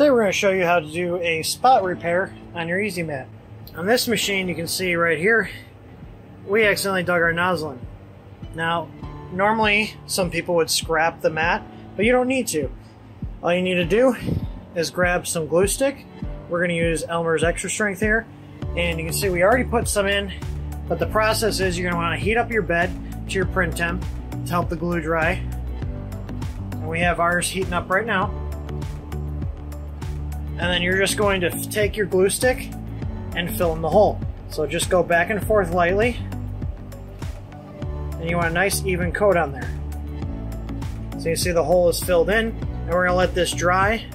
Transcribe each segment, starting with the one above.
Today we're going to show you how to do a spot repair on your EZMat. On this machine, you can see right here, we accidentally dug our nozzle in. Now, normally some people would scrap the mat, but you don't need to. All you need to do is grab some glue stick. We're going to use Elmer's Extra Strength here, and you can see we already put some in, but the process is you're going to want to heat up your bed to your print temp to help the glue dry. And we have ours heating up right now. And then you're just going to take your glue stick and fill in the hole. So just go back and forth lightly. And you want a nice even coat on there. So you see the hole is filled in, and we're gonna let this dry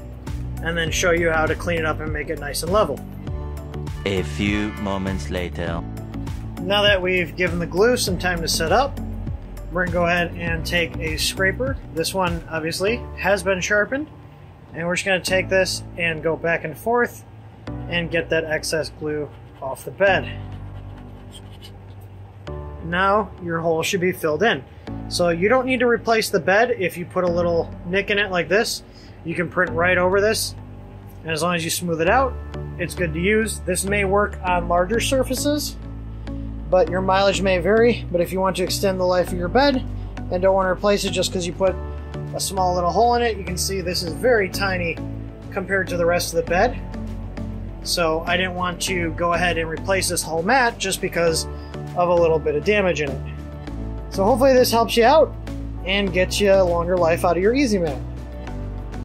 and then show you how to clean it up and make it nice and level. A few moments later. Now that we've given the glue some time to set up, we're gonna go ahead and take a scraper. This one obviously has been sharpened. And we're just going to take this and go back and forth and get that excess glue off the bed. Now your hole should be filled in. So you don't need to replace the bed. If you put a little nick in it like this, you can print right over this. And as long as you smooth it out, it's good to use. This may work on larger surfaces, but your mileage may vary. But if you want to extend the life of your bed and don't want to replace it just because you put a small little hole in it, you can see this is very tiny compared to the rest of the bed. So I didn't want to go ahead and replace this whole mat just because of a little bit of damage in it. So hopefully this helps you out and gets you a longer life out of your EZMat.